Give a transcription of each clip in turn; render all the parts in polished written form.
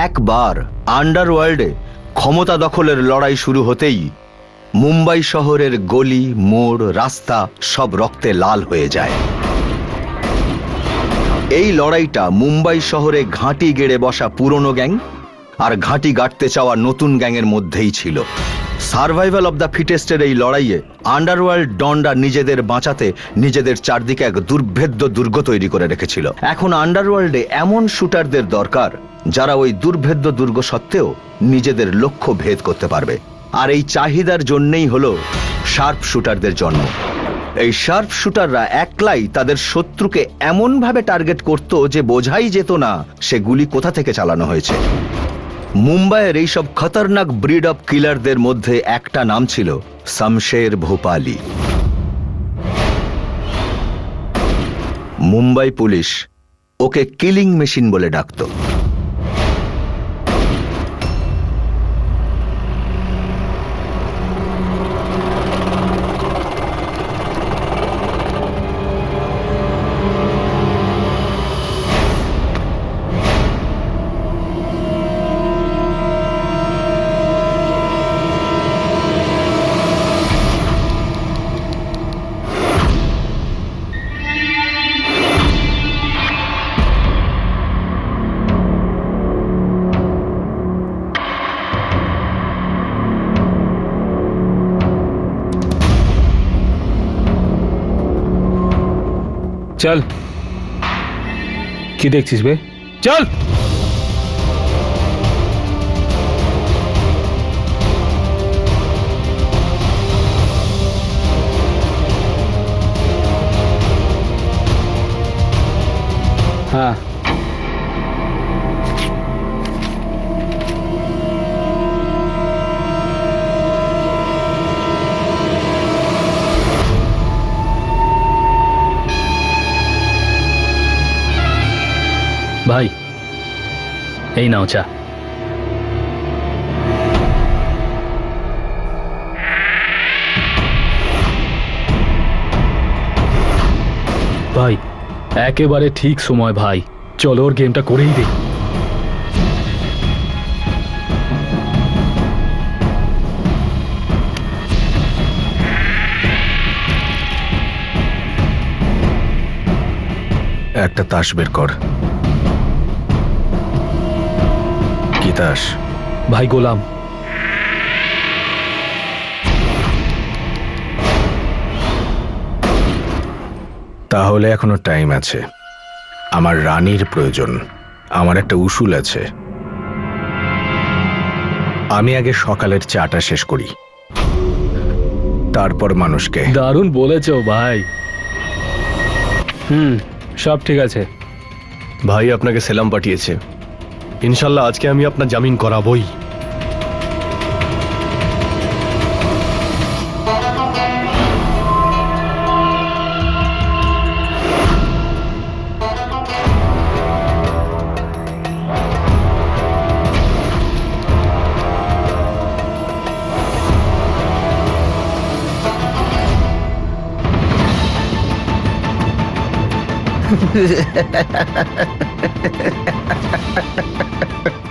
একবার আন্ডারওয়ার্ল্ডে ক্ষমতা দখলের লড়াই শুরু হতেই মুম্বাই শহরের গলি মোড় রাস্তা সব রক্তে লাল হয়ে যায়। এই লড়াইটা মুম্বাই শহরে ঘাঁটি গেড়ে বসা পুরনো গ্যাং আর ঘাঁটি গাঁটতে চাওয়া নতুন গ্যাংয়ের মধ্যেই ছিল। সার্ভাইভাল অব দ্য ফিটেস্টের এই লড়াইয়ে আন্ডারওয়ার্ল্ড ডনরা নিজেদের বাঁচাতে নিজেদের চারদিকে এক দুর্ভেদ্য দুর্গ তৈরি করে রেখেছিল। এখন আন্ডারওয়ার্ল্ডে এমন শুটারদের দরকার যারা ওই দুর্ভেদ্য দুর্গ সত্ত্বেও নিজেদের লক্ষ্য ভেদ করতে পারবে। আর এই চাহিদার জন্যই হলো শার্প শুটারদের জন্ম। এই শার্প শুটাররা একলাই তাদের শত্রুকে এমন ভাবে টার্গেট করত যে বোঝাই যেত না সে গুলি কোথা থেকে চালানো হয়েছে। মুম্বাইয়ের এইসব খতরনাক ব্রিড অফ কিলারদের মধ্যে একটা নাম ছিল শমশের ভোপালি। মুম্বাই পুলিশ ওকে কিলিং মেশিন বলে ডাকত। चल की देखছিস বে चल हाँ भाई এই নাও চা। ভাই একেবারে ঠিক সময় ভাই, চলো ওর গেমটা করেই দে। একটা তাস বের কর। কি তাস? ভাই গোলাম। তাহলে এখনো টাইম আছে। আমার রানীর প্রয়োজন, আমার একটা উসুল আছে। আমি আগে সকালের চাটা শেষ করি, তারপর মানুষকে। দারুণ বলেছ ভাই। সব ঠিক আছে। ভাই আপনাকে সেলাম পাঠিয়েছে। ইনশাল্লাহ আজকে আমি আপনার জামিন করাবই।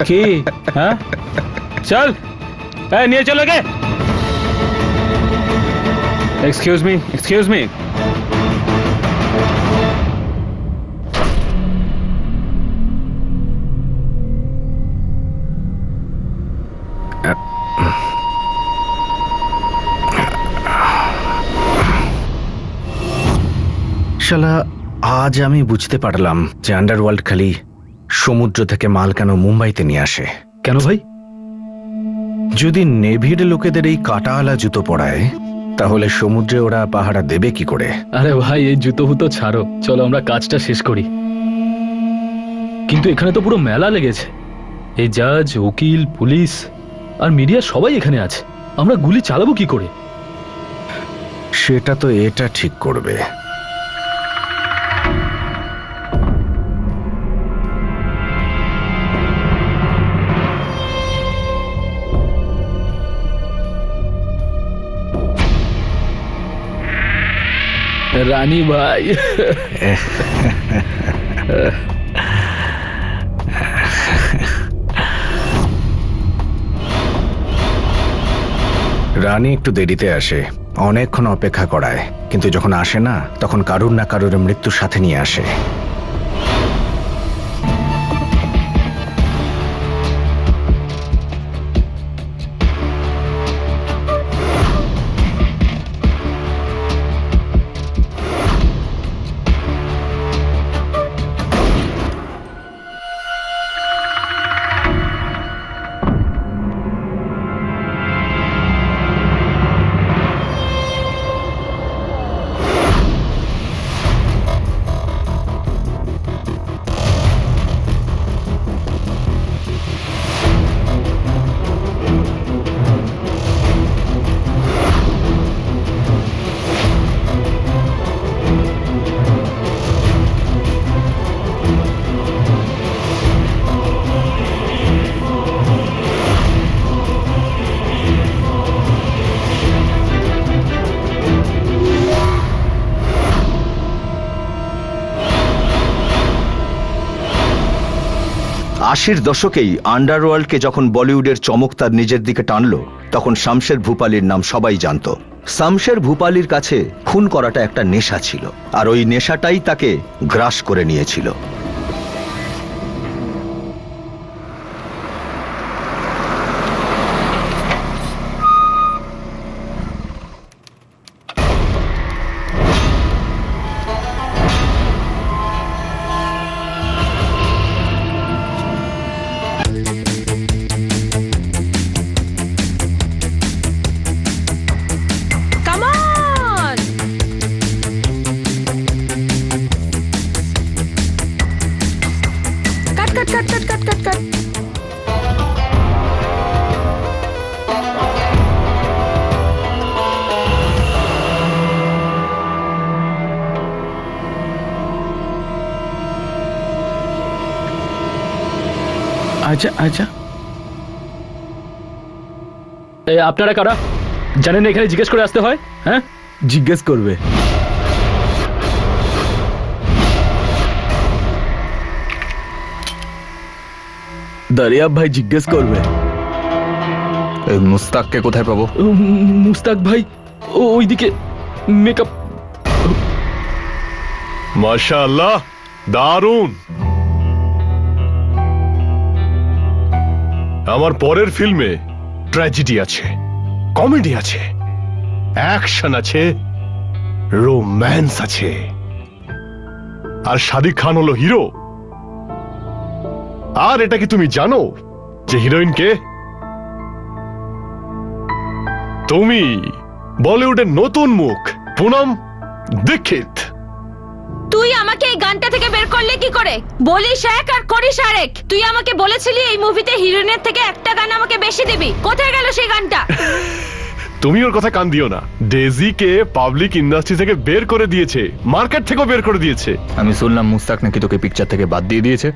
কি হ্যাঁ চল নিয়ে চলো গে। এক্সকিউজ মি শালা আজ আমি বুঝতে পারলাম যে আন্ডারওয়ার্ল্ড খালি সমুদ্র থেকে মাল কেন মুম্বাইতে নিয়ে আসে। কেন ভাই? যদি নেভির লোকেদের এই কাটাওয়ালা জুতো পরায় তাহলে সমুদ্রে ওরা পাহারা দেবে কি করে? আরে ভাই এই জুতো হুতো ছাড়ো, চলো আমরা কাজটা শেষ করি। কিন্তু এখানে তো পুরো মেলা লেগেছে। এই জাজ, উকিল, পুলিশ আর মিডিয়া সবাই এখানে আছে। আমরা গুলি চালাবো কি করে? সেটা তো এটা ঠিক করবে। রানী ভাই রানী একটু দেরিতে আসে, অনেকক্ষণ অপেক্ষা করায়, কিন্তু যখন আসে না তখন কারুর না কারুর মৃত্যুর সাথে নিয়ে আসে। আশির দশকেই আন্ডারওয়ার্ল্ডকে যখন বলিউডের চমক তার নিজের দিকে টানলো, তখন শামশের ভূপালীর নাম সবাই জানত। শামশের ভূপালীর কাছে খুন করাটা একটা নেশা ছিল, আর ওই নেশাটাই তাকে গ্রাস করে নিয়েছিল। আচ্ছা আচ্ছা, আপনারা কারা জানেন এখানে জিজ্ঞেস করে আসতে হয়? হ্যাঁ, জিজ্ঞেস করবে। দারিয়াব ভাই জিজ্ঞেস করবে। মুস্তাককে কোথায় পাবো? মুস্তাক ভাই ওইদিকে মেকআপ। মাশাআল্লাহ, দারুণ। আমার পরের ফিল্মে ট্র্যাজেডি আছে, কমেডি আছে, অ্যাকশন আছে, রোম্যান্স আছে, আর শাদিক খান হলো হিরো। আর এটা কি তুমি জানো যে হিরোইন কে? তুমি, বলিউডের নতুন মুখ পুনম দীক্ষিত। তুই আমাকে এই গানটা থেকে বের করলে কি করে? বলিস এক আর করিস আরেক। তুই আমাকে বলেছিলি এই মুভিতে হিরোইনের থেকে একটা গান আমাকে বেশি দিবি, কোথায় গেল সেই গানটা? তুমি ওর কথা কান দিও না। ডেজিকে পাবলিক ইন্ডাস্ট্রি থেকে বের করে দিয়েছে, মার্কেট থেকেও বের করে দিয়েছে। আমি শুনলাম মুস্তাক নাকি তোকে পিকচার থেকে বাদ দিয়ে দিয়েছে।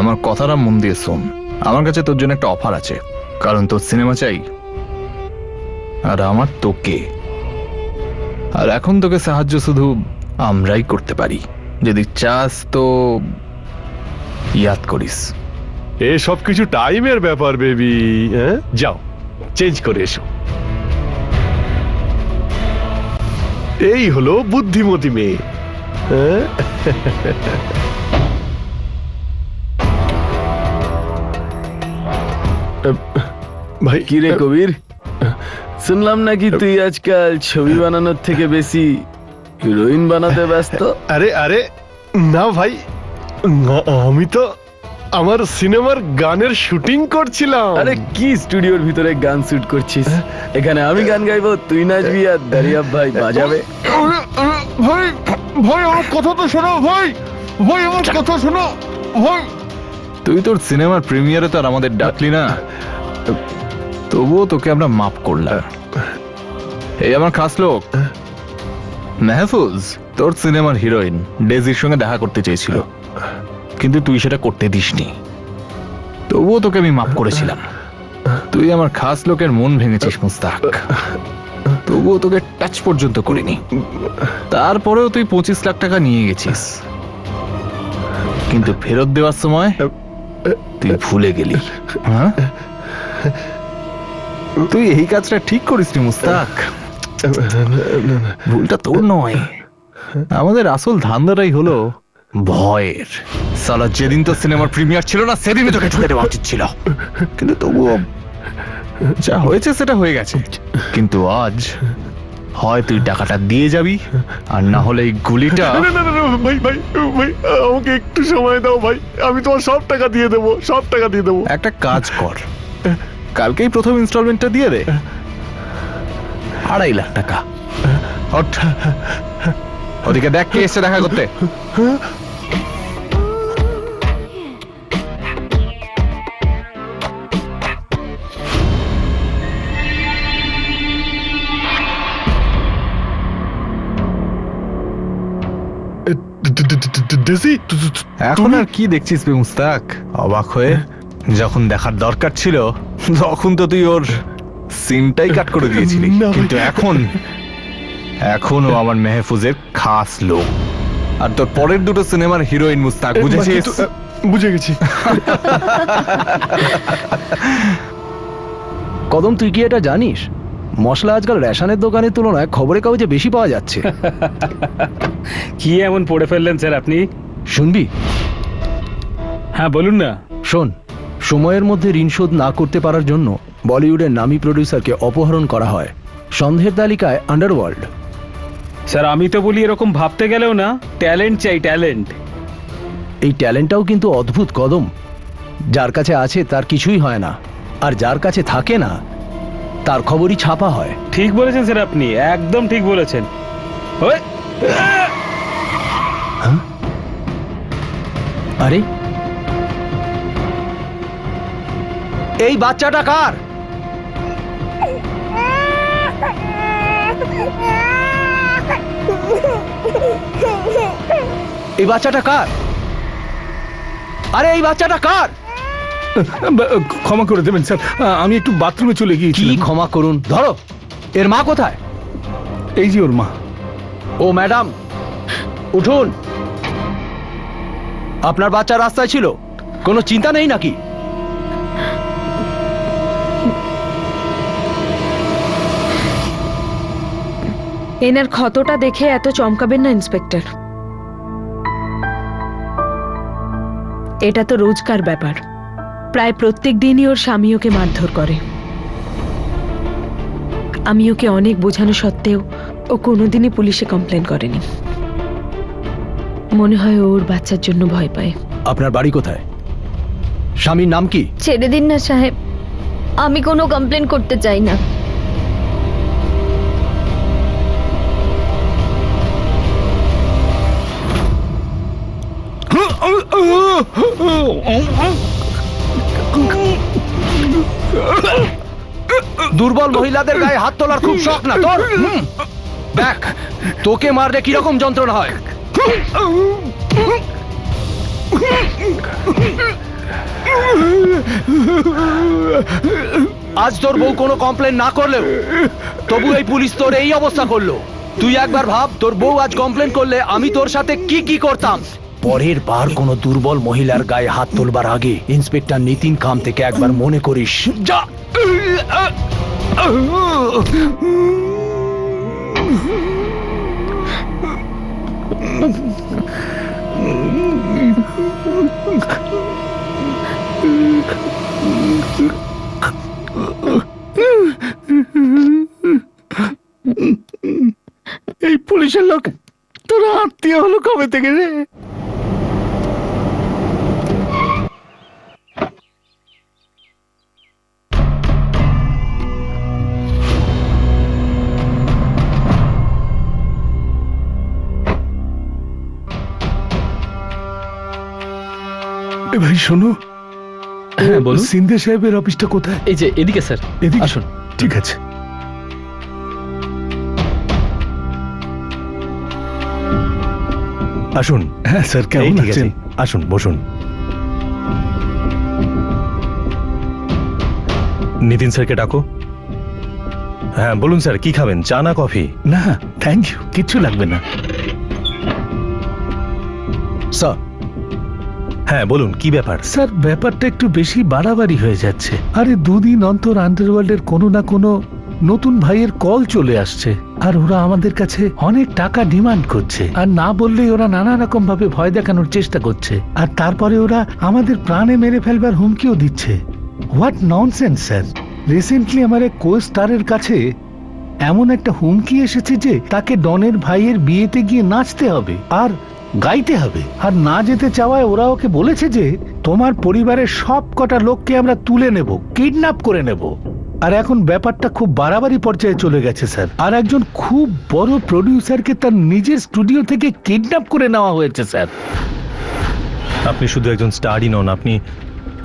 আমার কথাটা মন দিয়ে শোন, আমার কাছে তোর জন্য একটা অফার আছে, কারণ তোর সিনেমা চাই আর আমার তোকে। আর এখন তোকে সাহায্য শুধু আমরাই করতে পারি, যদি চাস তো ইয়াদ করিস। এ সব কিছু টাইমের ব্যাপার বেবি। যাও চেঞ্জ করে এসো। এই হলো বুদ্ধিমতী মেয়ে। ভাই কি রে কবির, শুনলাম নাকি তুই আজকাল ছবি বানানোর থেকে বেশি হিরোইন বানাতে ব্যস্ত? আরে আরে না ভাই, আমি তো আমার সিনেমার গানের শুটিং করছিলাম। আরে কি স্টুডিওর ভিতরে গান শুট করছিস? এখানে আমি গান গাইবো, তুই নাচবি আর দারিয়াব ভাই বাজাবে। ভাই ভাই আমার কথা তো শোনো ভাই, ভাই আমার কথা শোনো ভাই। তুই তোর সিনেমার প্রিমিয়ারে তো আর আমাদের ডাকলি না, তবুও তোকে আমরা মাফ করলাম। এই আমার খাস লোক মেহফুজ তোর সিনেমার হিরোইন ডেজির সঙ্গে দেখা করতে চেয়েছিল, কিন্তু তুই সেটা করতে দিসনি, তবুও তোকে আমি মাফ করেছিলাম। তুই আমার খাস লোকের মন ভেঙেছিস মুস্তাক, তবুও তোকে টাচ পর্যন্ত করিনি। তারপরেও তুই 25 লাখ টাকা নিয়ে গেছিস, কিন্তু ফেরত দেওয়ার সময় তুই ভুলে গেলি। হ্যাঁ তুই এই কাজটা ঠিক করিস নি মুস্তাক। ভুলটা তোর নয়, আমাদের আসল ধান্দাটাই হলো ভয়ের। সালা যেদিন তো সিনেমার প্রিমিয়ার ছিল না সেদিনই তোকে ঠুকে দেওয়া উচিত ছিল, কিন্তু তবুও যা হয়েছে সেটা হয়ে গেছে। কিন্তু আজ হয় তুই টাকাটা দিয়ে যাবি, আর না হলে এই গুলিটা। না, না, না, না, ভাই ভাই ভাই, আমাকে একটু সময় দাও ভাই, আমি তোমার সব টাকা দিয়ে দেবো, সব টাকা দিয়ে দেবো। একটা কাজ কর, কালকেই প্রথম ইনস্টলমেন্টটা দিয়ে দে, 2.5 লাখ টাকা। ওঠ, ওদিকে দেখ কে এসে দেখা করতে। দেশি, এখন আর কি দেখছিস বে মুস্তাক? অবাক হয়ে? যখন দেখার দরকার ছিল তখন তো তুই ওর সিনটাই কাট করে দিয়েছিলি, না ভাই। কিন্তু এখনো আমার মেহফুজের খাস লোক। আর তোর পরের দুটো সিনেমার হিরোইন মুস্তাক, বুঝেছিস? বুঝে গেছি। কদম, তুই কি এটা জানিস মশলা আজকাল রেশনের দোকানের তুলনায় খবরের কাগজে বেশি পাওয়া যাচ্ছে? কি এমন পড়ে ফেললেন স্যার আপনি? শুনবি? হ্যাঁ বলুন না। শোন, সময়ের মধ্যে ঋণ শোধ না করতে পারার জন্য বলিউডের নামী প্রডিউসারকে অপহরণ করা হয়। সন্দেহের তালিকায় আন্ডারওয়ার্ল্ড। স্যার আমি তো বলি এরকম ভাবতে গেলেও না, ট্যালেন্ট চাই, ট্যালেন্ট। এই ট্যালেন্টটাও কিন্তু অদ্ভুত কদম। যার কাছে আছে তার কিছুই হয় না, আর যার কাছে থাকে না তার খবরই ছাপা হয়। ঠিক বলেছেন স্যার, আপনি একদম ঠিক বলেছেন। ওই আরে এই বাচ্চাটা কার? এই বাচ্চাটা কার? আরে এই বাচ্চাটা কার? ক্ষমা করে দেবেন স্যার, আমি একটু বাথরুমে চলে গিয়েছি। কি ক্ষমা করুন? ধরো, এর মা কোথায়? এই যে ওর মা। ও ম্যাডাম, উঠুন। আপনার বাচ্চা রাস্তায় ছিল, কোনো চিন্তা নেই নাকি? এনার ক্ষতটা দেখে এত চমকাবেন না ইন্সপেক্টর। এটা তো রোজকার ব্যাপার, প্রায় প্রত্যেক দিনই ওর স্বামী ওকে মারধর করে। আমি ওকে অনেক বোঝানো সত্ত্বেও ও কোনোদিনই পুলিশে কমপ্লেন করেনি। মনে হয় ওর বাচ্চার জন্য ভয় পায়। আপনার বাড়ি কোথায়? স্বামীর নাম কি? ছেড়ে দিন না সাহেব, আমি কোনো কমপ্লেন করতে চাই না। দুর্বল মহিলাদের গায়ে হাত তোলার খুব শখ না তোর? দেখ, তোকে মারলে কিরকম যন্ত্রণা হয়। আজ তোর বউ কোনো কমপ্লেন না করলেও তবু এই পুলিশ তোর এই অবস্থা করলো। তুই একবার ভাব, তোর বউ আজ কমপ্লেন করলে আমি তোর সাথে কি কি করতাম। পরের বার কোনো দুর্বল মহিলার গায়ে হাত তোলবার আগে ইন্সপেক্টর নিতিন কাম থেকে একবার মনে করিস। যা। এই পুলিশের লোক তোরা আত্মীয় হলো কবে থেকে রে? ভাই শোনো, হ্যাঁ বলুন। সিন্ধে সাহেবের অফিসটা কোথায়? এই যে এদিকে স্যার, এদিকে আসুন। ঠিক আছে। আসুন। হ্যাঁ স্যার, কেমন ঠিক আছে, আছেন? আসুন বসুন। নিতিন স্যারকে ডাকো। হ্যাঁ বলুন স্যার, কি খাবেন, চা না কফি? না থ্যাংক ইউ, কিচ্ছু লাগবে না। স্যার, হ্যাঁ বলুন কি ব্যাপার? স্যার ব্যাপারটা একটু বেশি বাড়াবাড়ি হয়ে যাচ্ছে। আরে দুদিন অন্তর আন্ডারওয়ার্ল্ডের কোনো না কোনো নতুন ভাইয়ের কল চলে আসছে, আর ওরা আমাদের কাছে অনেক টাকা ডিমান্ড করছে, আর না বললেই ওরা নানা রকম ভাবে ভয় দেখানোর চেষ্টা করছে, আর তারপরে ওরা আমাদের প্রাণে মেরে ফেলবার হুমকিও দিচ্ছে। What nonsense sir! রিসেন্টলি আমার এক কো স্টারের কাছে এমন একটা হুমকি এসেছে যে তাকে ডনের ভাইয়ের বিয়েতে গিয়ে নাচতে হবে আর গাইতে হবে, আর না যেতে চাওয়ায় ওরা ওকে বলেছে যে তোমার পরিবারের সব কটা লোককে আমরা তুলে নেব, কিডন্যাপ করে নেব। আর এখন ব্যাপারটা খুব বাড়াবাড়ি পর্যায়ে চলে গেছে স্যার, আর একজন খুব বড় প্রডিউসারকে তার নিজের স্টুডিও থেকে কিডন্যাপ করে নেওয়া হয়েছে স্যার। আপনি শুধু একজন স্টারই নন, আপনি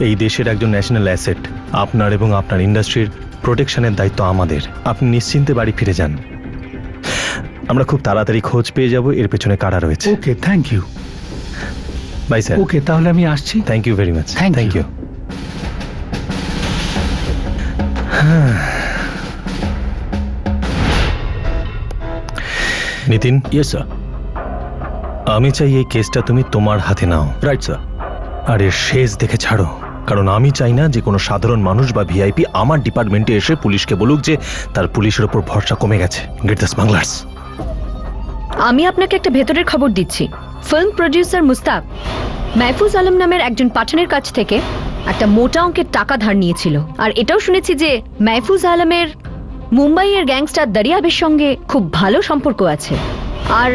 এই দেশের একজন ন্যাশনাল অ্যাসেট। আপনার এবং আপনার ইন্ডাস্ট্রির প্রোটেকশনের দায়িত্ব আমাদের। আপনি নিশ্চিন্তে বাড়ি ফিরে যান, আমরা খুব তাড়াতাড়ি খোঁজ পেয়ে যাব এর পেছনে কারা রয়েছে। Okay, thank you. Bye sir. Okay, তাহলে আমি আসছি। Thank you very much. Thank you. Nitin. Yes sir. আমি চাই এই কেসটা তুমি তোমার হাতে নাও। Right sir. আর এর শেষ দেখে ছাড়ো, কারণ আমি চাই না যে কোনো সাধারণ মানুষ বা ভিআইপি আমার ডিপার্টমেন্টে এসে পুলিশকে বলুক যে তার পুলিশের উপর ভরসা কমে গেছে। Get the smugglers. আমি আপনাকে একটা ভেতরের খবর দিচ্ছি। ফিল্ম প্রডিউসার মুস্তাক মাহফুজ আলম নামের একজন পাঠানের কাছ থেকে একটা মোটা অঙ্কের টাকা ধার নিয়েছিল, আর এটাও শুনেছি যে মাহফুজ আলমের মুম্বাইয়ের গ্যাংস্টার দরিয়াবের সঙ্গে খুব ভালো সম্পর্ক আছে, আর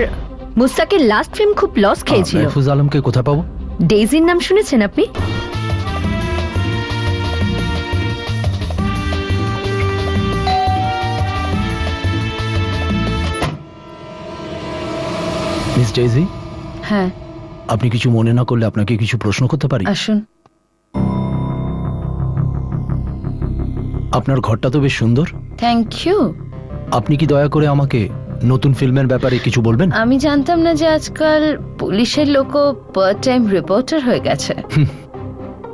মুস্তাকের লাস্ট ফিল্ম খুব লস খেয়েছিল। মাহফুজ আলমকে কোথায় পাবো? ডেইজির নাম শুনেছেন আপনি? Miss daisy. হ্যাঁ। আপনি কিছু মনে না করলে আপনাকে কিছু প্রশ্ন করতে পারি? আসুন। আপনার ঘরটা তো বেশ সুন্দর। Thank you. আপনি কি দয়া করে আমাকে নতুন ফিল্মের ব্যাপারে কিছু বলবেন? আমি জানতাম না যে আজকাল পুলিশের লোকও পার্ট টাইম রিপোর্টার হয়ে গেছে।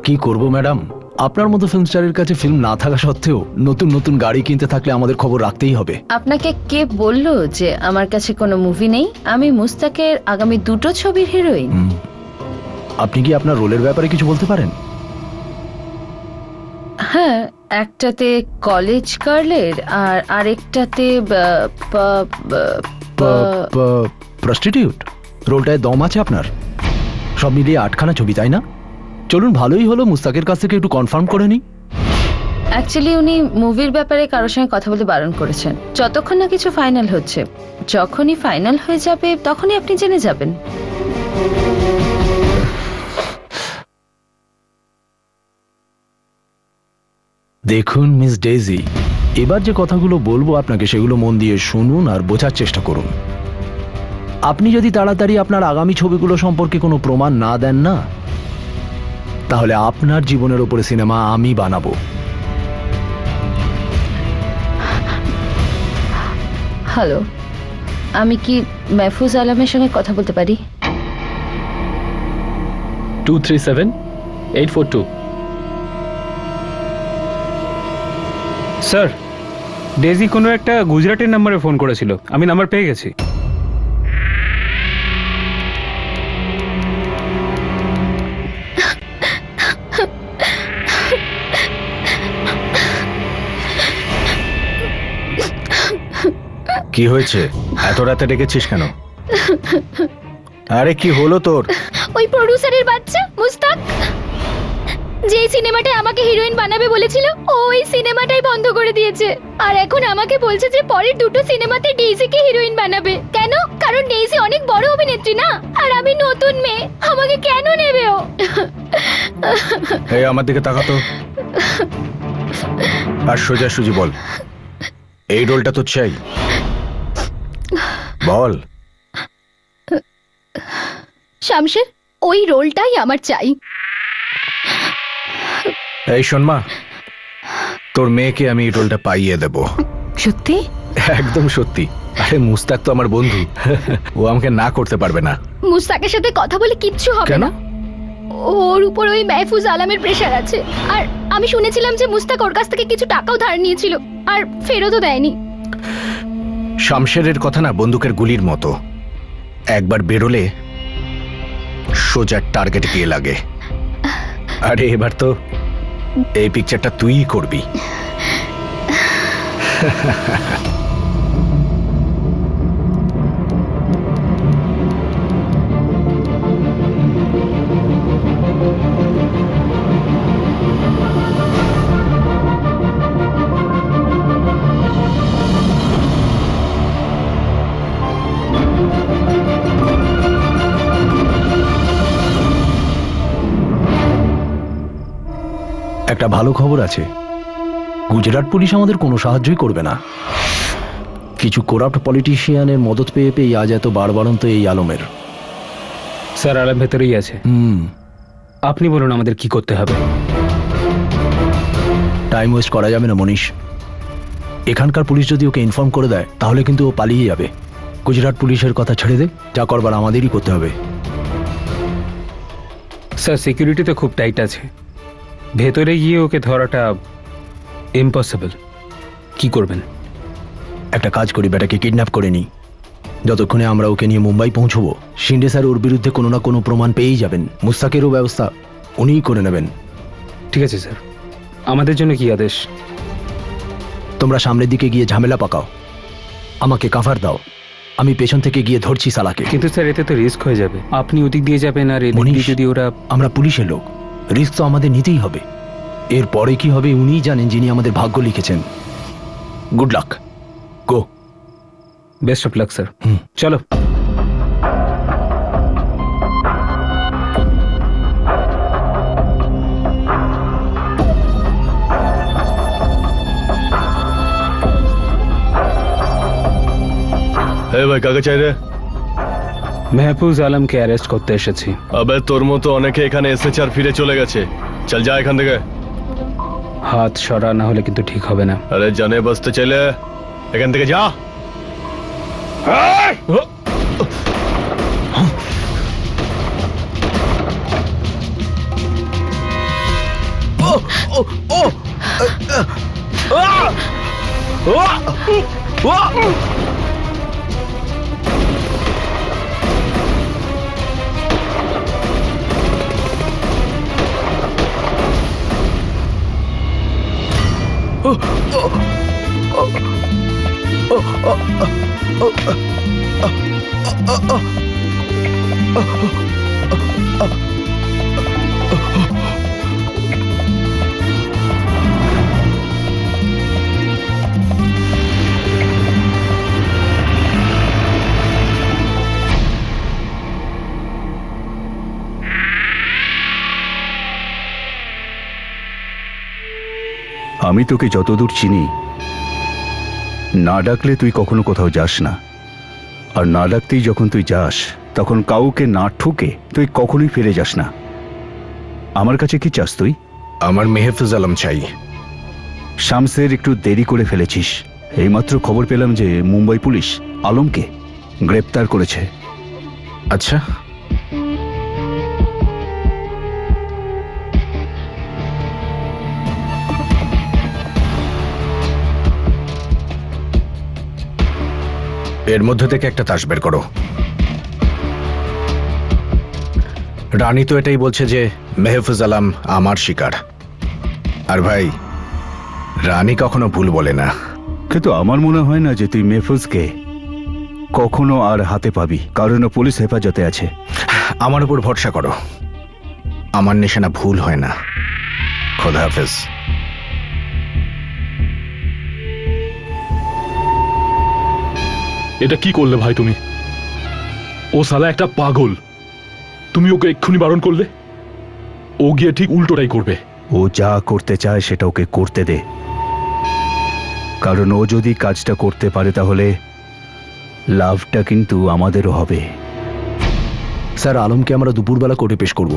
কি করব ম্যাডাম, আপনার মতো ফিল্ম স্টারের কাছে ফিল্ম না থাকা সত্ত্বেও নতুন নতুন গাড়ি কিনতে থাকলে আমাদের খবর রাখতেই হবে। আপনাকে কে বললো যে আমার কাছে কোনো মুভি নেই? আমি মুস্তাকের আগামী 2টো ছবির হিরোইন। আপনি কি আপনার রোলের ব্যাপারে কিছু বলতে পারেন? হ্যাঁ, একটাতে কলেজ গার্লের আর আরেকটাতে প্রস্টিটিউট। রোলটায় দম আছে আপনার? সব মিলিয়ে 8খানা ছবি, তাই না? চলুন, ভালোই হলো মুস্তাকের কাছ থেকে একটু কনফার্ম করে নিই। অ্যাকচুয়ালি উনি মুভির ব্যাপারে কারোর সঙ্গে কথা বলতে বারণ করেছেন যতক্ষণ না কিছু ফাইনাল হচ্ছে। যখনই ফাইনাল হয়ে যাবে তখনই আপনি জেনে যাবেন। দেখুন মিস ডেইজি, এবার যে কথাগুলো বলবো আপনাকে সেগুলো মন দিয়ে শুনুন আর বোঝার চেষ্টা করুন। আপনি যদি তাড়াতাড়ি আপনার আগামী ছবিগুলো সম্পর্কে কোনো প্রমাণ না দেন না, তাহলে আপনার জীবনের উপরে সিনেমা আমি বানাবো। হ্যালো, আমি কি মাহফুজ আলমের সঙ্গে কথা বলতে পারি? 237-842। স্যার, ডেজি কোনো একটা গুজরাটের নাম্বারে ফোন করেছিল, আমি নাম্বার পেয়ে গেছি। কি হয়েছে? এত রাতে ডেকেছিস কেন? আরে কি হলো তোর? ওই প্রডিউসারের বাচ্চা মুস্তাক যে সিনেমাটায় আমাকে হিরোইন বানাবে বলেছিল, ওই সিনেমাটাই বন্ধ করে দিয়েছে, আর এখন আমাকে বলছে যে পরের 2টো সিনেমাতে ডেইজিকে হিরোইন বানাবে। কেন? কারণ ডেইজি অনেক বড় অভিনেত্রী না, আর আমি নতুন মেয়ে, আমাকে কেন নেবে ও? এই আমার দিকে তাকাতো আর সোজাসুজি বল, এই রোলটা তো চাই, বল। শামশের, ওই রোলটাই আমার চাই। এই শোন মা, তোর মেয়েকে আমি এই রোলটা পাইয়ে দেব। সত্যি? একদম সত্যি। আরে মুস্তাক তো আমার বন্ধু, ও আমাকে না করতে পারবে না। মুস্তাকের সাথে কথা বলে কিচ্ছু হবে না, ওর উপর ওই মাহফুজ আলমের প্রেশার আছে, আর আমি শুনেছিলাম যে মুস্তাক ওর কাছ থেকে কিছু টাকাও ধার নিয়েছিল আর ফেরতও দেয়নি। শামশেরের কথা না বন্দুকের গুলির মতো, একবার বেরোলে সোজা টার্গেট গিয়ে লাগে। আরে এবার তো এই পিকচারটা তুইই করবি। একটা ভালো খবর আছে, গুজরাট পুলিশ আমাদের কোনো সাহায্যই করবে না। কিছু করাপ্ট পলিটিশিয়ানের মদত পেয়ে পেয়ে আজ এত বাড়বাড়ন্ত এই আলমের। স্যার আলম ভেতরেই আছে। আপনি বলুন আমাদের কি করতে হবে। টাইম ওয়েস্ট করা যাবে না মনীষ। এখানকার পুলিশ যদি ওকে ইনফর্ম করে দেয় তাহলে কিন্তু ও পালিয়ে যাবে। গুজরাট পুলিশের কথা ছেড়ে দে, যা করবার আমাদেরই করতে হবে। স্যার সিকিউরিটি তো খুব টাইট আছে, ভেতরে গিয়ে ওকে ধরাটা ইম্পসিবল। কি করবেন? একটা কাজ করি, বেটাকে কিডন্যাপ করে নিই। যতক্ষণে আমরা ওকে নিয়ে মুম্বাই পৌঁছবো, শিন্ডে স্যার ওর বিরুদ্ধে কোনো না কোনো প্রমাণ পেয়েই যাবেন। মুস্তাকেরও ব্যবস্থা উনিই করে নেবেন। ঠিক আছে স্যার, আমাদের জন্য কি আদেশ? তোমরা সামনের দিকে গিয়ে ঝামেলা পাকাও, আমাকে কাভার দাও, আমি পেছন থেকে গিয়ে ধরছি সালাকে। কিন্তু স্যার এতে তো রিস্ক হয়ে যাবে, আপনি ওদিক দিয়ে যাবেন আর এদিক দিয়ে যদি ওরা। আমরা পুলিশের লোক, রিস্ক তো আমাদের নিতেই হবে। এর পরে কি হবে উনিই জানেন, যিনি আমাদের ভাগ্য লিখেছেন। Good luck, go. Best of luck sir. চলো। ভাই কাকে চাই রে? মেহফুজ আলমকে অ্যারেস্ট করতে এসেছি। আবে তোর মতো অনেকে এখানে এসেছে আর ফিরে চলে গেছে। চল যা এখান থেকে। হাত সরা, না হলে কিন্তু ঠিক হবে না। আরে জানে বসতে চলে এখান থেকে যা। আমি তোকে যতদূর চিনি, না ডাকলে তুই কখনো কোথাও যাস না, আর না ডাকতেই যখন তুই যাস তখন কাউকে না ঠুকে তুই কখনোই ফিরে যাস না। আমার কাছে কি চাস তুই? আমার মেহফুজ আলম চাই। শামসের একটু দেরি করে ফেলেছিস। এইমাত্র খবর পেলাম যে মুম্বাই পুলিশ আলমকে গ্রেপ্তার করেছে। আচ্ছা, এর মধ্যে থেকে একটা তাস বের করো। রানী তো এটাই বলছে যে মেহফুজ আলম আমার শিকার। আর ভাই, রানী কখনো ভুল বলে না। কিন্তু আমার মনে হয় না যে তুই মেহফুজকে কখনো আর হাতে পাবি, কারণ পুলিশ হেফাজতে আছে। আমার উপর ভরসা করো, আমার নিশানা ভুল হয় না। খোদা হাফেজ। এটা কি করলে ভাই তুমি? ও শালা একটা পাগল, তুমি ওকে এক্ষুনি বারণ করলে। ও গিয়ে ঠিক উল্টোটাই করবে। ও যা করতে চায় সেটা ওকে করতে দে, কারণ ও যদি কাজটা করতে পারে তাহলে লাভটা কিন্তু আমাদেরও হবে। স্যার, আলমকে আমরা দুপুরবেলা কোর্টে পেশ করব।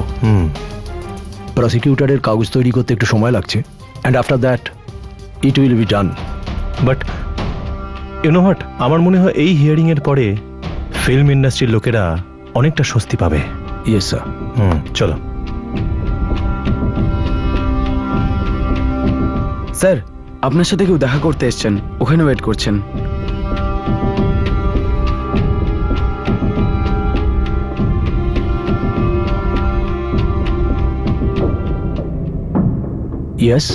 প্রসিকিউটরের কাগজ তৈরি করতে একটু সময় লাগছে, and after that it will be done. But you know what, আমার মনে হয় এই হিয়ারিং এর পরে ফিল্ম ইন্ডাস্ট্রির লোকেরা অনেকটা স্বস্তি পাবে। Yes sir. চলো। স্যার, আপনার সাথে কেউ দেখা করতে এসছেন, ওখানে ওয়েট করছেন। ইয়েস।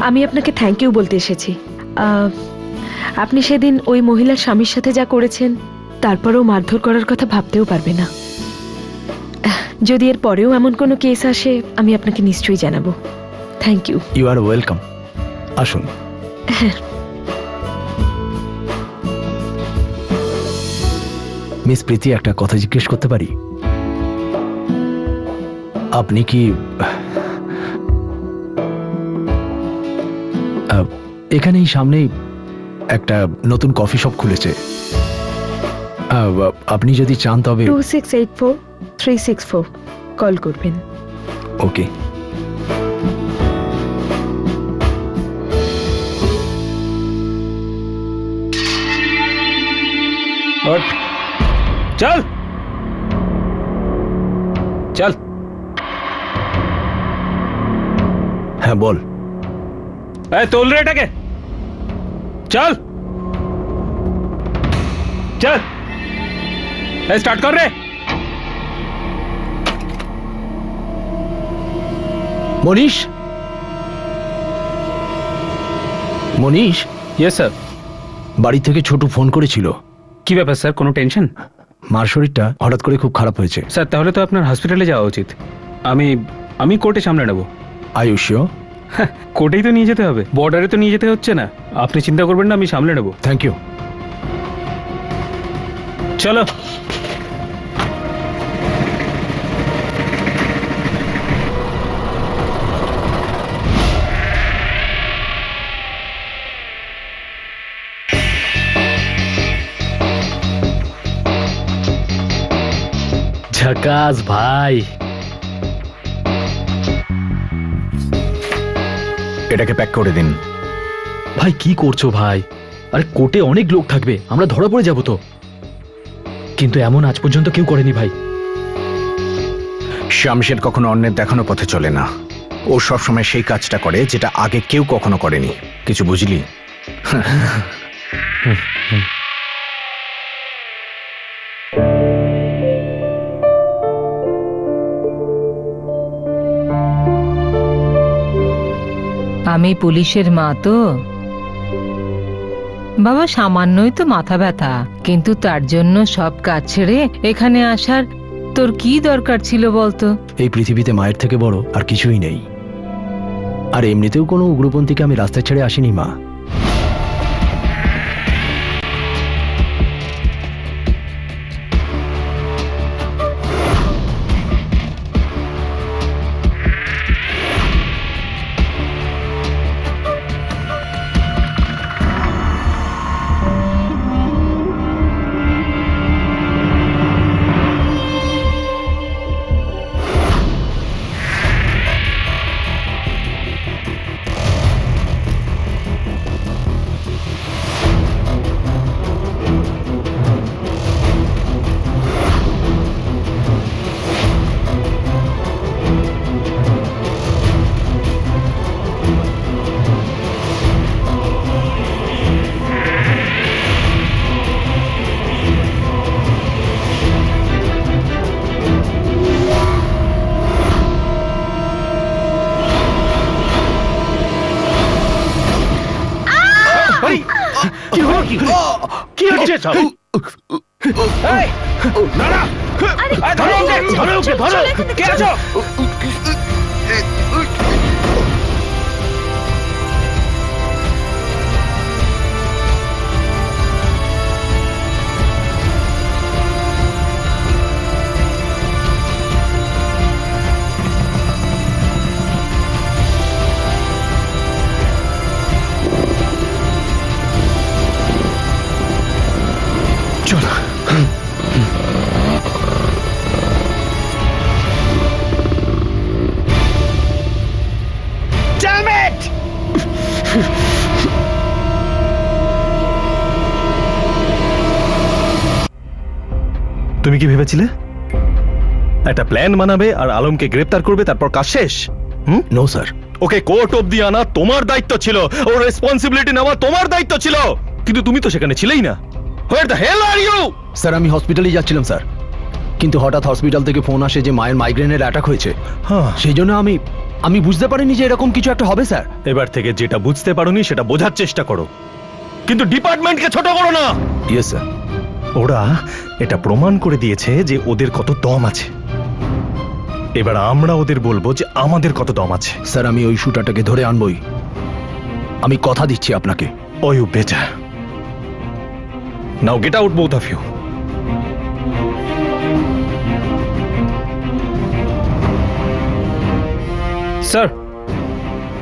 আমি আপনাকে থ্যাংক ইউ বলতে এসেছি। আপনি সেদিন ওই মহিলার স্বামীর সাথে যা করেছেন, তারপরেও মারধর করার কথা ভাবতেও পারবে না। যদি এর পরেও এমন কোনো কেস আসে, আমি আপনাকে নিশ্চয়ই জানাবো। Thank you. You are welcome. আসুন। মিস প্রীতি, একটা কথা জিজ্ঞেস করতে পারি? আপনি কি এখানেই সামনেই একটা নতুন কফি শপ খুলেছে, আপনি যদি চান তবে 2684-364 কল করবেন। ওকে। চল চল। হ্যাঁ বল। তোল রে এটাকে, চল চল, স্টার্ট কর রে। মনীষ, মনীষ। Yes sir. বাড়ি থেকে ছোটু ফোন করেছিল। কি ব্যাপার স্যার, কোনো টেনশন? মার শরীরটা হঠাৎ করে খুব খারাপ হয়েছে। স্যার তাহলে তো আপনার হসপিটালে যাওয়া উচিত। আমি কোর্টে সামলে নেব। আয়ুষ্য, কোর্টেই তো নিয়ে যেতে হবে, বর্ডারে তো নিয়ে যেতে হচ্ছে না। আপনি চিন্তা করবেন না, আমি সামলে নেব। Thank you. চলো। ঝাকাস ভাই। এটাকে প্যাক করে দিন। ভাই কি করছো ভাই? আরে কোর্টে অনেক লোক থাকবে, আমরা ধরা পড়ে যাবো তো। কিন্তু এমন আজ পর্যন্ত কেউ করেনি ভাই। শামশেদ কখনো অন্যের দেখানো পথে চলে না। ও সবসময় সেই কাজটা করে যেটা আগে কেউ কখনো করেনি। কিছু বুঝলি? আমি পুলিশের মা তো বাবা, সামান্যই তো মাথা ব্যথা, কিন্তু তার জন্য সব কাজ ছেড়ে এখানে আসার তোর কি দরকার ছিল বলতো? এই পৃথিবীতে মায়ের থেকে বড় আর কিছুই নেই। আর এমনিতেও কোনো উগ্রপন্থীকে আমি রাস্তা ছেড়ে আসিনি মা। কি হচ্ছে সব? ধরো ওকে, ধরো ওকে, ধরো। কে আছো? তুমি কি ভেবেছিলে একটা প্ল্যান বানাবে আর আলমকে গ্রেফতার করবে, তারপর কাজ শেষ? No sir. ওকে কোর্ট অবধি আনা তোমার দায়িত্ব ছিল, ওর রেসপন্সিবিলিটি নেওয়া তোমার দায়িত্ব ছিল, কিন্তু তুমি তো সেখানে ছিলেই না। Where the hell are you? Sir আমি হসপিটালে যাচ্ছিলাম স্যার। কিন্তু হঠাৎ হসপিটাল থেকে ফোন আসে যে মায়ের মাইগ্রেনের অ্যাটাক হয়েছে। সেই জন্য আমি বুঝতে পারিনি যে এরকম কিছু একটা হবে স্যার। এবার থেকে যেটা বুঝতে পারোনি সেটা বোঝার চেষ্টা করো, কিন্তু ডিপার্টমেন্টকে ছোট করো না। Yes sir. ওরা এটা প্রমাণ করে দিয়েছে যে ওদের কত দম আছে। এবার আমরা ওদের বলবো যে আমাদের কত দম আছে। স্যার আমি ওই শুটারটাকে ধরে আনবই, আমি কথা দিচ্ছি আপনাকে। Oh you better. Now get out both of you. Sir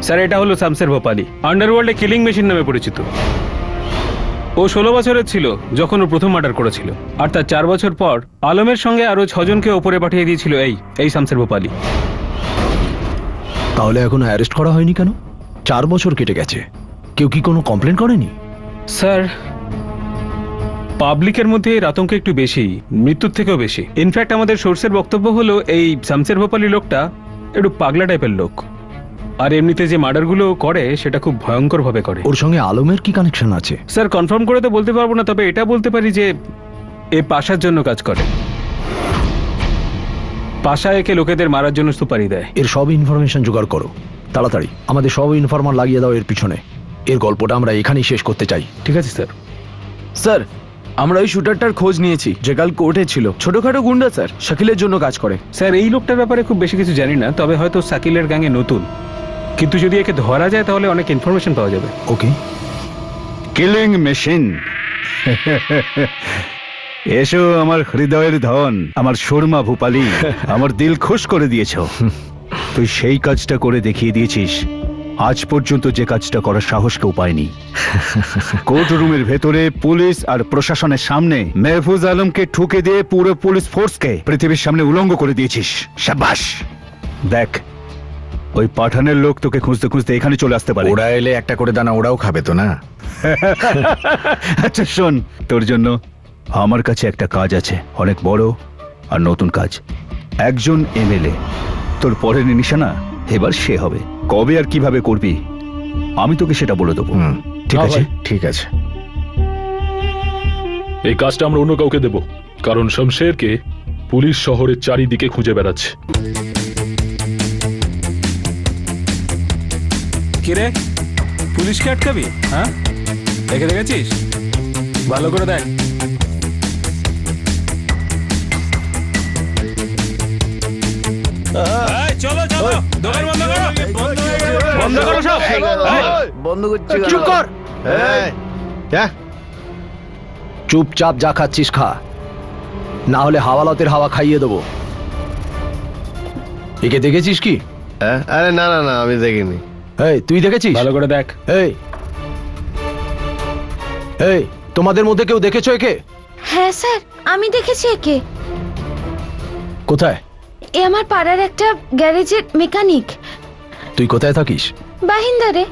sir এটা হলো শামসের ভোপালি, আন্ডারওয়ার্ল্ডে কিলিং মেশিন নামে পরিচিত। ও 16 বছরের ছিল যখন ও প্রথম মার্ডার করেছিল, আর তার 4 বছর পর আলমের সঙ্গে আরো 6 জনকে ওপরে পাঠিয়ে দিয়েছিল এই শামসের ভোপালি। তাহলে এখনো অ্যারেস্ট করা হয়নি কেন? 4 বছর কেটে গেছে, কেউ কি কোনো কমপ্লেন করেনি? স্যার পাবলিকের মধ্যে এর আতঙ্ক একটু বেশি, মৃত্যুর থেকেও বেশি। ইনফ্যাক্ট আমাদের সোর্সের বক্তব্য হলো এই শামসের ভোপালি লোকটা একটু পাগলা টাইপের লোক, আর এমনিতে যে মার্ডারগুলো করে সেটা খুব ভয়ঙ্কর ভাবে করে। ওর সঙ্গে আলমের কি কানেকশন আছে? স্যার কনফার্ম করে তো বলতে পারবো না, তবে এটা বলতে পারি যে এ পাশার জন্য কাজ করে। পাশা একে লোকেদের মারার জন্য সুপারি দেয়। এর সব ইনফরমেশন জোগাড় করো তাড়াতাড়ি, আমাদের সব ইনফরমার লাগিয়ে দাও এর পিছনে। এর গল্পটা আমরা এখানেই শেষ করতে চাই। ঠিক আছে স্যার। স্যার আমরা ওই শুটারটার খোঁজ নিয়েছি যে কাল কোর্টে ছিল। ছোটখাটো গুন্ডা স্যার, শাকিলের জন্য কাজ করে। স্যার এই লোকটার ব্যাপারে খুব বেশি কিছু জানি না, তবে হয়তো শাকিলের গ্যাংয়ে নতুন, কিন্তু যদি একে ধরা যায় তাহলে অনেক ইনফরমেশন পাওয়া যাবে। ওকে। কিলিং মেশিন, এসো আমার হৃদয়ের ধন, আমার সুরমা ভূপালি, আমার দিল খুশ করে দিয়েছ। তুই সেই কাজটা করে দেখিয়ে দিয়েছিস আজ পর্যন্ত যে কাজটা করার সাহস কেউ পায়নি। কোর্ট রুমের ভেতরে পুলিশ আর প্রশাসনের সামনে মেহফুজ আলমকে ঠুকে দিয়ে পুরো পুলিশ ফোর্সকে পৃথিবীর সামনে উলঙ্গ করে দিয়েছিস। শাবাশ। দেখ ওই পাঠানের লোক তোকে খুঁজতে খুঁজতে এখানে চলে আসতে পারে। ওরা এলে একটা করে দানা ওরাও খাবে তো না? আচ্ছা শোন, তোর জন্য আমার কাছে একটা কাজ আছে, অনেক বড় আর নতুন কাজ। একজন এমএলএ তোর পরের নিশানা এবার সে হবে। কবে আর কিভাবে করবি আমি তোকে সেটা বলে দেবো। ঠিক আছে? ঠিক আছে। এই কাজটা আমরা অন্য কাউকে দেব, কারণ শমশেরকে পুলিশ শহরের চারিদিকে খুঁজে বেড়াচ্ছে। কিরে পুলিশকে আটকাবি? হ্যাঁ দেখে দেখেছিস? ভালো করে দেখ। চলো চলো, দোকান বন্ধ করো, বন্ধ করো সব, বন্ধ করছি। চুপ কর। চুপচাপ যা খাচ্ছিস খা, না হলে হাওয়ালতের হাওয়া খাইয়ে দেবো। একে দেখেছিস কি? আরে না না না, আমি দেখিনি। এই তুই দেখেছিস? ভালো করে দেখ। এই তোমাদের মধ্যে কেউ দেখেছো একে? হ্যাঁ স্যার, আমি দেখেছি একে। কোথায়? এ আমার পাড়ার একটা গ্যারেজের মেকানিক। তুই কোথায় থাকিস? বাহিন্দারে।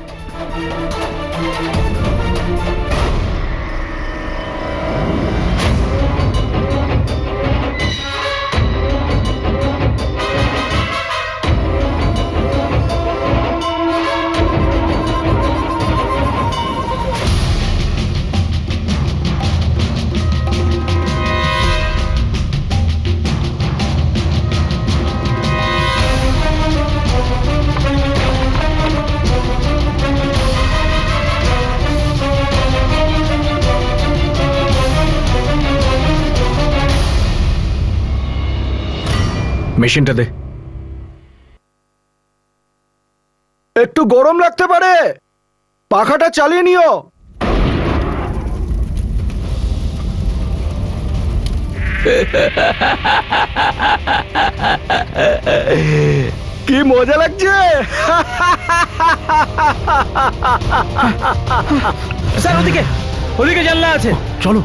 মেশিনটা দে। একটু গরম লাগতে পারে, পাখাটা চালিয়ে নিও। কি মজা লাগছে। স্যার ওদিকে ওদিকে জানলা আছে, চলো।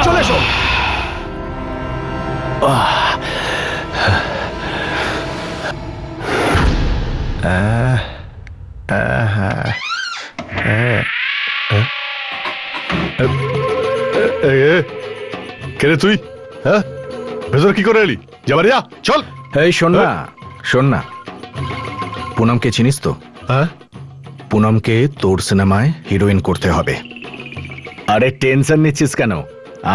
চলে এসো। কে রে তুই? হ্যাঁ ভেতর কি করে এলি? যাবার যা, চল। এই শোন না, শোন না, পুনমকে চিনিস তো? পুনমকে তোর সিনেমায় হিরোইন করতে হবে। আরে টেনশন নিচ্ছিস কেন?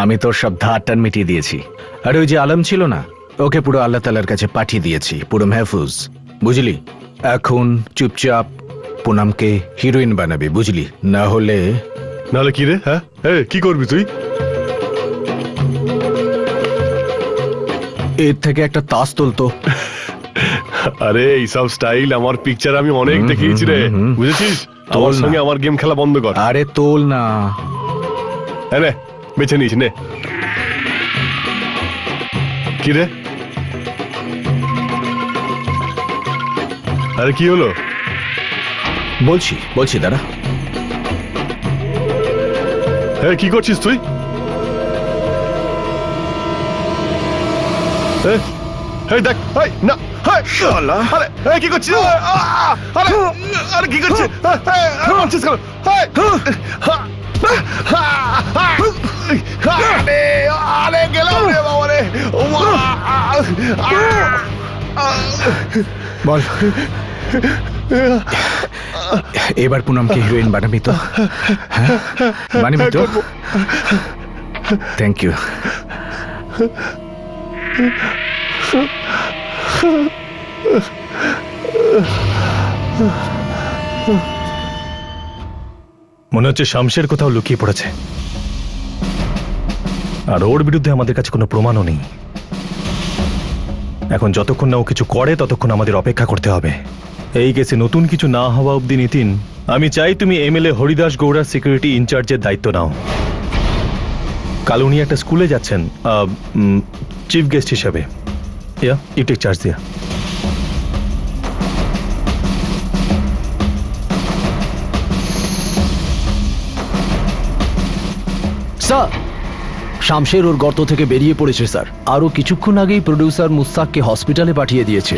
আমি তোর সব ধার টান মিটিয়ে দিয়েছি। আরে ওই যে আলম ছিল না, ওকে পুরো আল্লাহ তাআলার কাছে পাঠিয়ে দিয়েছি, পুরো মেহফুজ, বুঝলি? এখন চুপচাপ পুনমকে হিরোইন বানাবি, বুঝলি? না হলে কি রে? হ্যাঁ কি করবি তুই? এর থেকে একটা তাস তুলতো। আরে এইসব স্টাইল আমার পিকচার আমি অনেক দেখিয়েছি রে, বুঝেছিস? তোর সঙ্গে আমার গেম খেলা বন্ধ কর। আরে তোল না। হ্যাঁ বেছে নিস নে। কি রে? আরে কি হলো? বলছি দাঁড়া। হ্যাঁ কি করছিস তুই? দেখ না, আরে কি করছিস? আরে কি করছিস? আরে গেলাম রে বাবা রে। বল এবার পুনমকে হিরোইন বানাবি তো? বানাবি তো? Thank you. মনে হচ্ছে শামশের কোথাও লুকিয়ে পড়েছে, আর ওর বিরুদ্ধে আমাদের কাছে কোনো প্রমাণও নেই। এখন যতক্ষণ না ও কিছু করে ততক্ষণ আমাদের অপেক্ষা করতে হবে। এই কেসে নতুন কিছু না হওয়া অবধি নিতিন, আমি চাই তুমি এমএলএ হরিদাস গৌড়ার সিকিউরিটি ইনচার্জের দায়িত্ব নাও। কাল উনি একটা স্কুলে যাচ্ছেন চিফ গেস্ট হিসেবে। ইউ টেক চার্জ দিয়া। স্যার, শামশের ওর গর্ত থেকে বেরিয়ে পড়েছে স্যার। আরো কিছুক্ষণ আগেই প্রডিউসার মুস্তাককে হসপিটালে পাঠিয়ে দিয়েছে।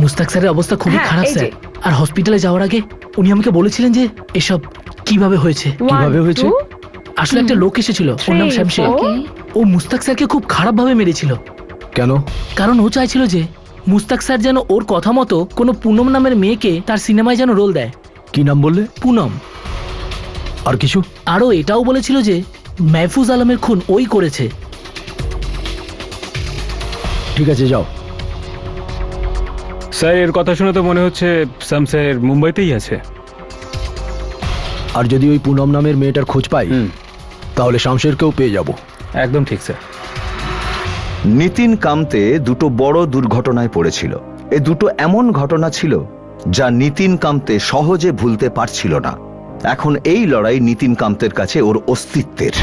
মুস্তাক স্যারের অবস্থা খুবই খারাপ স্যার, আর হসপিটালে যাওয়ার আগে উনি আমাকে বলেছিলেন যে এসব কিভাবে হয়েছে। আসলে একটা লোক এসেছিল, ওর নাম শামশের। ও মুস্তাক স্যারকে খুব খারাপ ভাবে মেরেছিল। কেন? কারণ ও চাইছিল যে মুস্তাক স্যার যেন ওর কথা মতো কোনো পুনম নামের মেয়েকে তার সিনেমায় যেন রোল দেয়। কি নাম বললে? পুনম। আর কিছু? আরও এটাও বলেছিল যে মেহফুজ আলমের খুন ওই করেছে। ঠিক আছে, যাও। স্যার, এর কথা শুনে তো মনে হচ্ছে শামশের মুম্বাইতেই আছে। আর যদি ওই পুনম নামের মেয়েটার খোঁজ পাই তাহলে শামশেরকেও পেয়ে যাব। একদম ঠিক স্যার। নিতিন কামতে দুটো বড় দুর্ঘটনায় পড়েছিল। এ দুটো এমন ঘটনা ছিল যা নিতিন কামতে সহজে ভুলতে পারছিল না। এখন এই লড়াই নিতিন কামতের কাছে ওর অস্তিত্বের।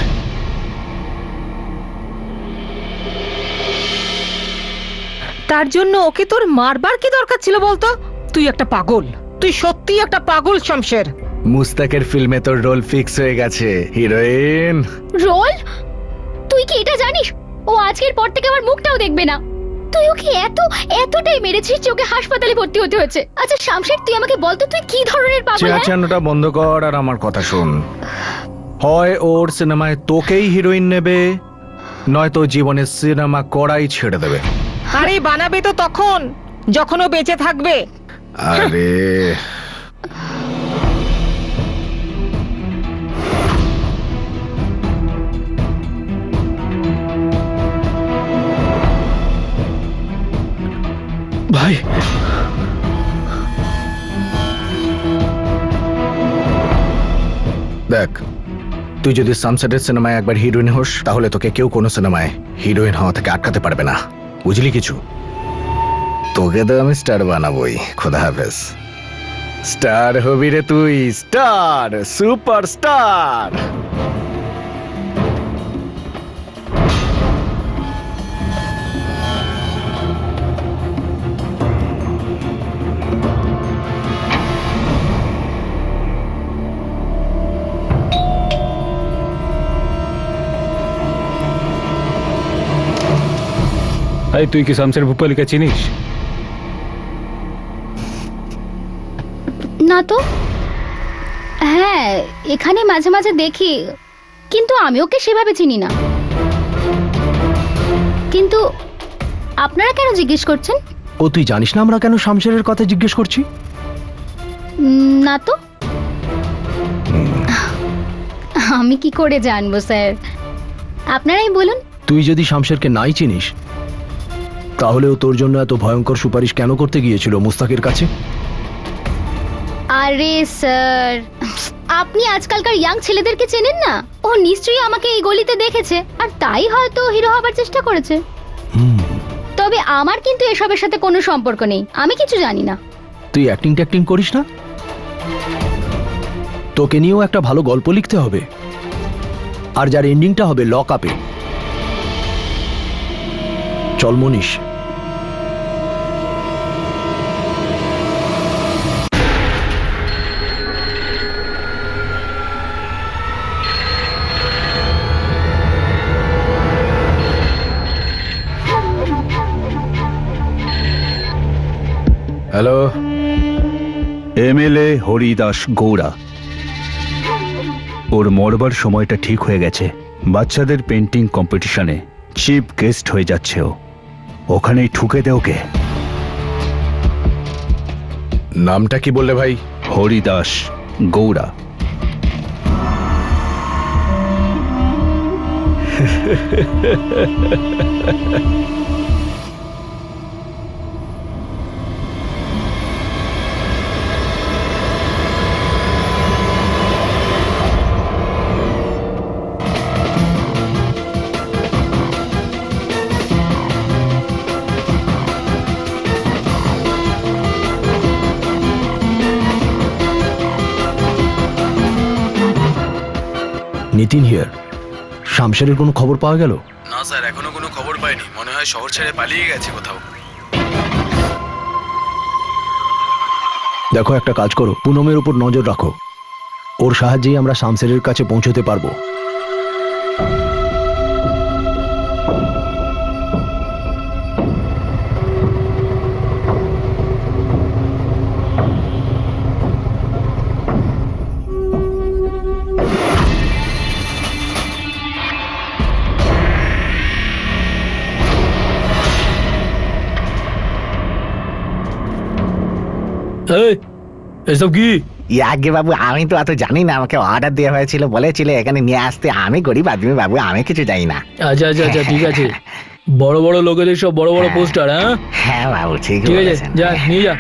তার জন্য ওকে তোর মারবার কি দরকার ছিল বলতো? তুই একটা পাগল, তুই সত্যি একটা পাগল শামশের। মুস্তাকের ফিল্মে তোর রোল ফিক্স হয়ে গেছে, হিরোইন। রোল? তুই কি এটা জানিস ও আজকের পর থেকে আমার মুখটাও দেখবে না? তুই ওকে এতটাই মেরেছিস যে ওকে হাসপাতালে ভর্তি হতে হয়েছে। আচ্ছা শামশের, তুই আমাকে বলতো তুই কি ধরনের পাগল? চেঁচানোটা বন্ধ কর আর আমার কথা শোন। হয় ওর সিনেমায় তোকেই হিরোইন নেবে, নয়তো জীবনের সিনেমা করাই ছেড়ে দেবে। আরে বানাবে তো তখন যখন ও বেঁচে থাকবে। আরে ভাই, দেখ, তুই যদি সানসেটের সিনেমায় একবার হিরোইন হোস তাহলে তোকে কেউ কোনো সিনেমায় হিরোইন হওয়া থেকে আটকাতে পারবে না, বুঝলি কিছু? তোকে তো আমি স্টার বানাবোই। খোদা হাফেজ। স্টার হবি রে তুই, স্টার, সুপার স্টার। তুই কি শামশের ভূপালিকা চিনিস? না তো। হ্যাঁ, এখানে মাঝে মাঝে দেখি, কিন্তু আমি ওকে সেভাবে চিনি না। কিন্তু আপনারা কেন জিজ্ঞেস করছেন? ও তুই জানিস না আমরা কেন শামশেরের কথা জিজ্ঞেস করছি? না তো, আমি কি করে জানবো স্যার, আপনারাই বলুন। তুই যদি শামশেরকে নাই চিনিস তাহলে ও তোর জন্য এত ভয়ঙ্কর সুপারিশ কেন করতে গিয়েছিল মুস্তাকের কাছে? আরে স্যার, আপনি আজকালকার ইয়াং ছেলেদেরকে চেনেন না? ও নিশ্চয়ই আমাকে এই গলিতে দেখেছে আর তাই হয়তো হিরো হবার চেষ্টা করেছে। তবে আমার কিন্তু এসবের সাথে কোনো সম্পর্ক নেই, আমি কিছু জানি না। তুই অ্যাক্টিং ট্যাক্টিং করিস না? তোকে নিয়েও একটা ভালো গল্প লিখতে হবে, আর যার এন্ডিংটা হবে লক আপে। চল মনীষ। হ্যালো, এমএলএ হরিদাস গৌড়া। ওর মরবার সময়টা ঠিক হয়ে গেছে। বাচ্চাদের পেন্টিং কম্পিটিশনে চিফ গেস্ট হয়ে যাচ্ছে ও। ওখানেই ঠুকে দে ওকে। নামটা কি বললে ভাই? হরিদাস গৌড়া। নিতিন হিয়ার। শামশেরের কোনো খবর পাওয়া গেল? না স্যার, এখনো কোনো খবর পাইনি। মনে হয় শহর ছেড়ে পালিয়ে গেছে কোথাও। দেখো, একটা কাজ করো, পুনমের উপর নজর রাখো। ওর সাহায্যেই আমরা শামশেরের কাছে পৌঁছতে পারবো। এসব কি? আগে বাবু, আমি তো এত জানি না। আমাকে অর্ডার দেওয়া হয়েছিল, বলেছিল এখানে নিয়ে আসতে। আমি গরিব আদমি বাবু, আমি কিছু জানি না। আচ্ছা আচ্ছা আচ্ছা, ঠিক আছে। বড় বড় লোকেদের সব বড় বড় পোস্টার। হ্যাঁ হ্যাঁ বাবু, ঠিক আছে, যা নিয়ে যা।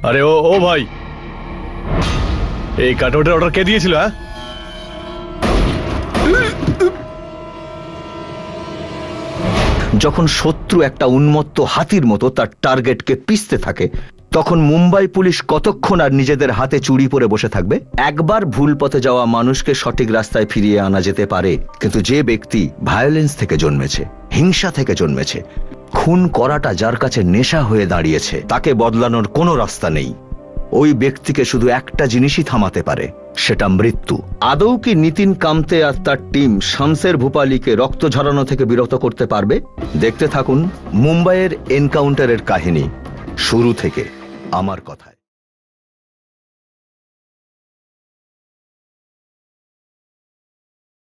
আরে ও ভাই, এই কাটআউটের অর্ডার কে দিয়েছিল? যখন শত্রু একটা উন্মত্ত হাতির মতো তার টার্গেটকে পিষতে থাকে, তখন মুম্বাই পুলিশ কতক্ষণ আর নিজেদের হাতে চুরি পরে বসে থাকবে? একবার ভুল পথে যাওয়া মানুষকে সঠিক রাস্তায় ফিরিয়ে আনা যেতে পারে, কিন্তু যে ব্যক্তি ভায়োলেন্স থেকে জন্মেছে, হিংসা থেকে জন্মেছে, খুন করাটা যার কাছে নেশা হয়ে দাঁড়িয়েছে, তাকে বদলানোর কোনো রাস্তা নেই। ওই ব্যক্তিকে শুধু একটা জিনিসই থামাতে পারে, সেটা মৃত্যু। আদৌ কি নিতিন কামতে আর তার টিম শামশের ভূপালীকে রক্ত ঝরানো থেকে বিরত করতে পারবে? দেখতে থাকুন মুম্বাইয়ের এনকাউন্টারের কাহিনী শুরু থেকে আমার কথায়।